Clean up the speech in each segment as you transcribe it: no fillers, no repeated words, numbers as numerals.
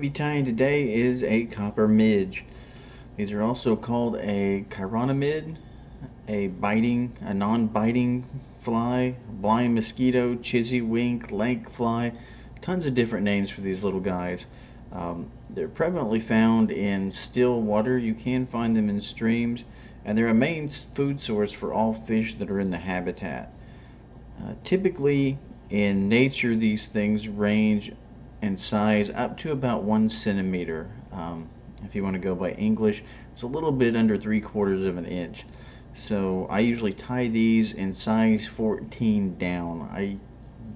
be tying today is a copper midge. These are also called a chironmid, a non-biting fly, blind mosquito, chizzywink, lank fly, tons of different names for these little guys. They're prevalently found in still water. You can find them in streams, and they're a main food source for all fish that are in the habitat. Typically in nature, these things range in size up to about 1 centimeter. If you want to go by English, it's a little bit under 3/4 of an inch. So I usually tie these in size 14 down. I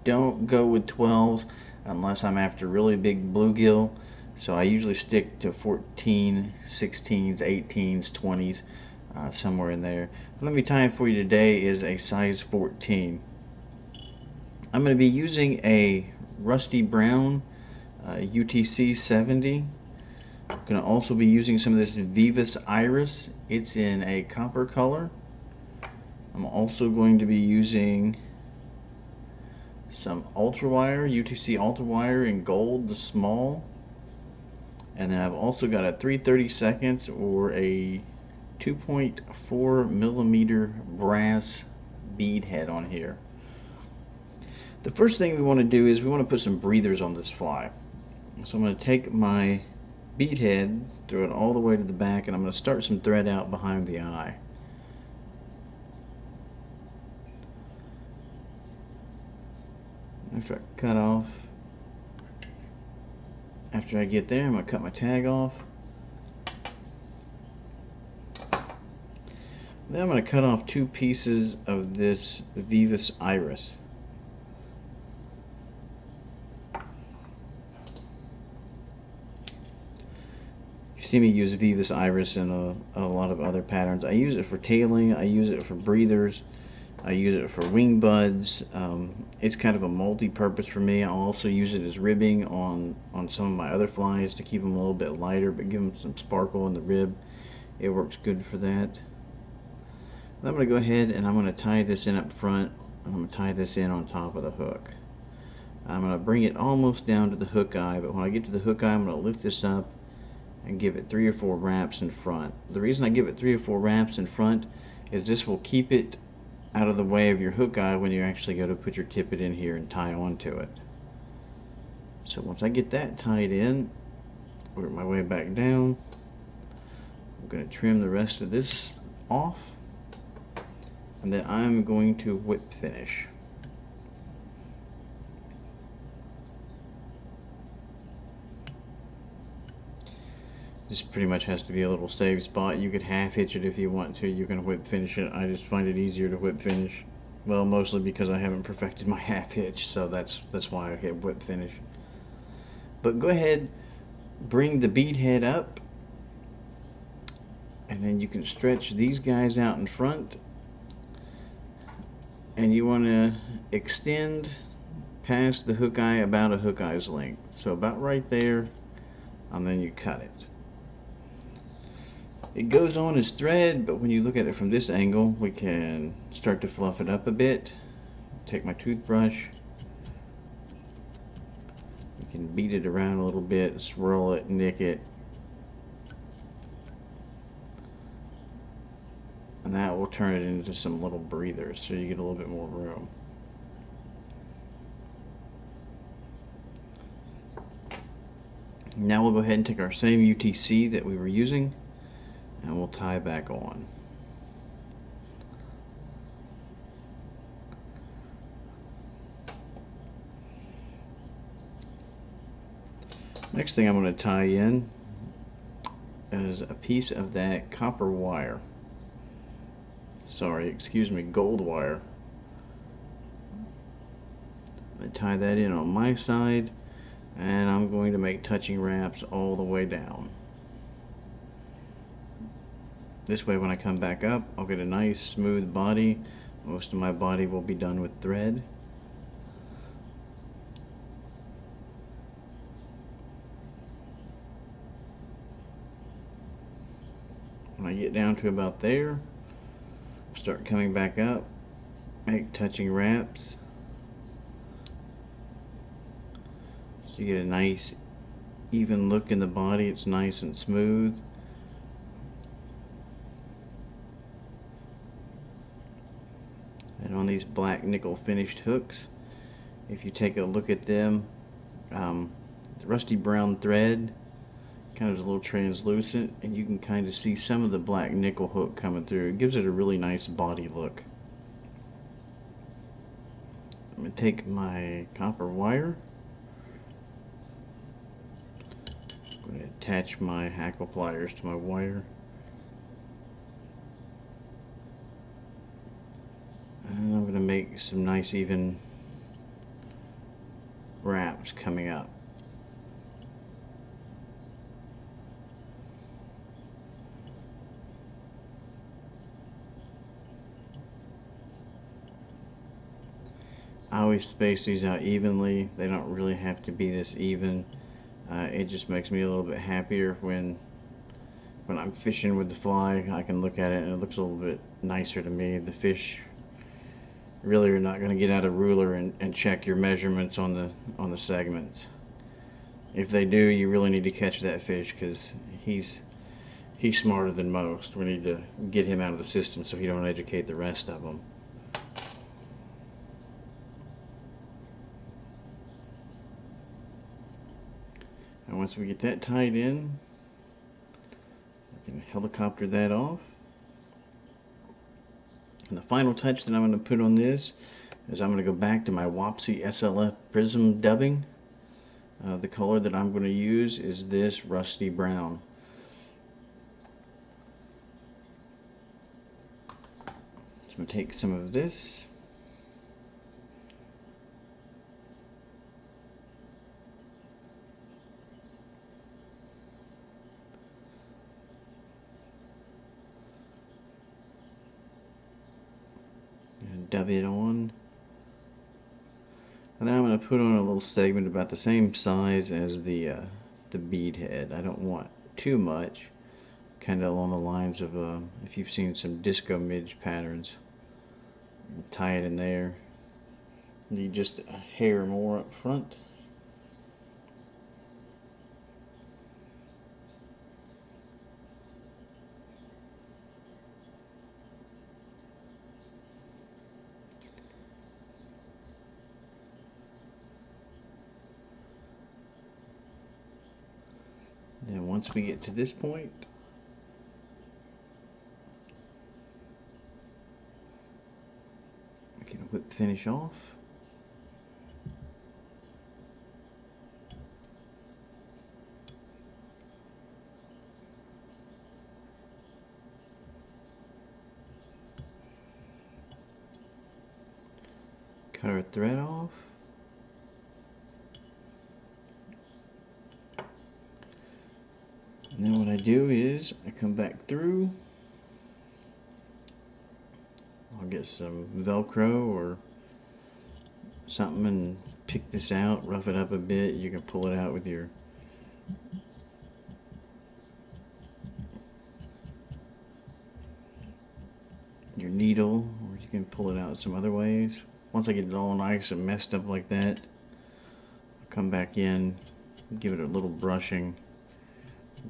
don't go with 12s unless I'm after really big bluegill. So I usually stick to 14, 16s, 18s, 20s, somewhere in there. Let me tie for you today is a size 14. I'm going to be using a rusty brown UTC 70. I'm going to also be using some of this Veevus iris. It's in a copper color. I'm also going to be using some ultra wire, UTC ultra wire in gold, the small. And then I've also got a 3/32 or a 2.4 millimeter brass bead head on here. The first thing we want to do is we want to put some breathers on this fly. So I'm going to take my bead head, throw it all the way to the back, and I'm going to start some thread out behind the eye. After I cut off, after I get there, I'm going to cut my tag off. Then I'm going to cut off 2 pieces of this Veevus iris. You see me use Veevus iris in a lot of other patterns. I use it for tailing, I use it for breathers, I use it for wing buds. It's kind of a multi-purpose for me. I'll also use it as ribbing on some of my other flies to keep them a little bit lighter but give them some sparkle in the rib. It works good for that. I'm going to go ahead and I'm going to tie this in up front. I'm going to tie this in on top of the hook. I'm going to bring it almost down to the hook eye, but when I get to the hook eye, I'm going to lift this up and give it 3 or 4 wraps in front. The reason I give it 3 or 4 wraps in front is this will keep it out of the way of your hook eye when you actually go to put your tippet in here and tie onto it. So once I get that tied in, work my way back down. I'm going to trim the rest of this off, and then I'm going to whip finish. This pretty much has to be a little save spot. You could half hitch it if you want to. You can whip finish it. I just find it easier to whip finish. Well, mostly because I haven't perfected my half hitch, so that's why I hit whip finish. But go ahead, bring the bead head up, and then you can stretch these guys out in front. And you want to extend past the hook eye about a hook eye's length. So about right there, and then you cut it. It goes on as thread, but when you look at it from this angle, we can start to fluff it up a bit. Take my toothbrush. You can beat it around a little bit, swirl it, nick it. And that will turn it into some little breathers, so you get a little bit more room. Now we'll go ahead and take our same UTC that we were using, and we'll tie back on. Next thing I'm going to tie in is a piece of that copper wire. Sorry, excuse me, gold wire. I tie that in on my side, and I'm going to make touching wraps all the way down. This way when I come back up, I'll get a nice smooth body. Most of my body will be done with thread. When I get down to about there, start coming back up, make touching wraps. So you get a nice even look in the body. It's nice and smooth. And on these black nickel finished hooks, if you take a look at them, the rusty brown thread kind of is a little translucent, and you can kind of see some of the black nickel hook coming through. It gives it a really nice body look. I'm going to take my copper wire. I'm going to attach my hackle pliers to my wire. And I'm going to make some nice even wraps coming up. I always space these out evenly. They don't really have to be this even. It just makes me a little bit happier when I'm fishing with the fly. I can look at it and it looks a little bit nicer to me. The fish really are not going to get out a ruler and check your measurements on the segments. If they do, you really need to catch that fish, because he's smarter than most. We need to get him out of the system so he don't educate the rest of them. And once we get that tied in, we can helicopter that off. And the final touch that I'm going to put on this is I'm going to go back to my Wapsi SLF Prism dubbing. The color that I'm going to use is this rusty brown. So I'm going to take some of this. And dub it on. And then I'm going to put on a little segment about the same size as the bead head. I don't want too much, kind of along the lines of if you've seen some disco midge patterns. Tie it in there. Need just a hair more up front. Then once we get to this point, we can whip finish off. Cut our thread off. And then what I do is I come back through. I'll get some Velcro or something and pick this out, rough it up a bit. You can pull it out with your needle, or you can pull it out some other ways. Once I get it all nice and messed up like that, I'll come back in, give it a little brushing.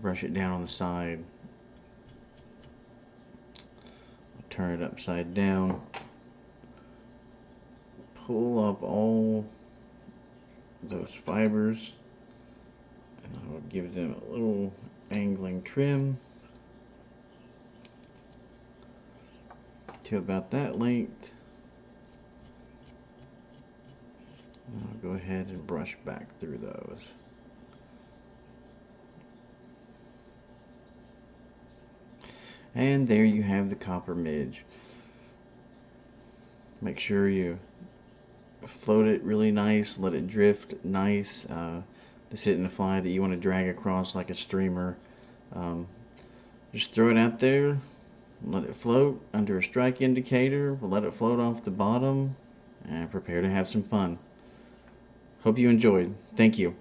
Brush it down on the side. Turn it upside down. Pull up all those fibers, and I'll give them a little angling trim to about that length. And I'll go ahead and brush back through those. And there you have the copper midge. Make sure you float it really nice, let it drift nice. This isn't a fly that you want to drag across like a streamer. Just throw it out there, let it float under a strike indicator, let it float off the bottom, and prepare to have some fun. Hope you enjoyed. Thank you.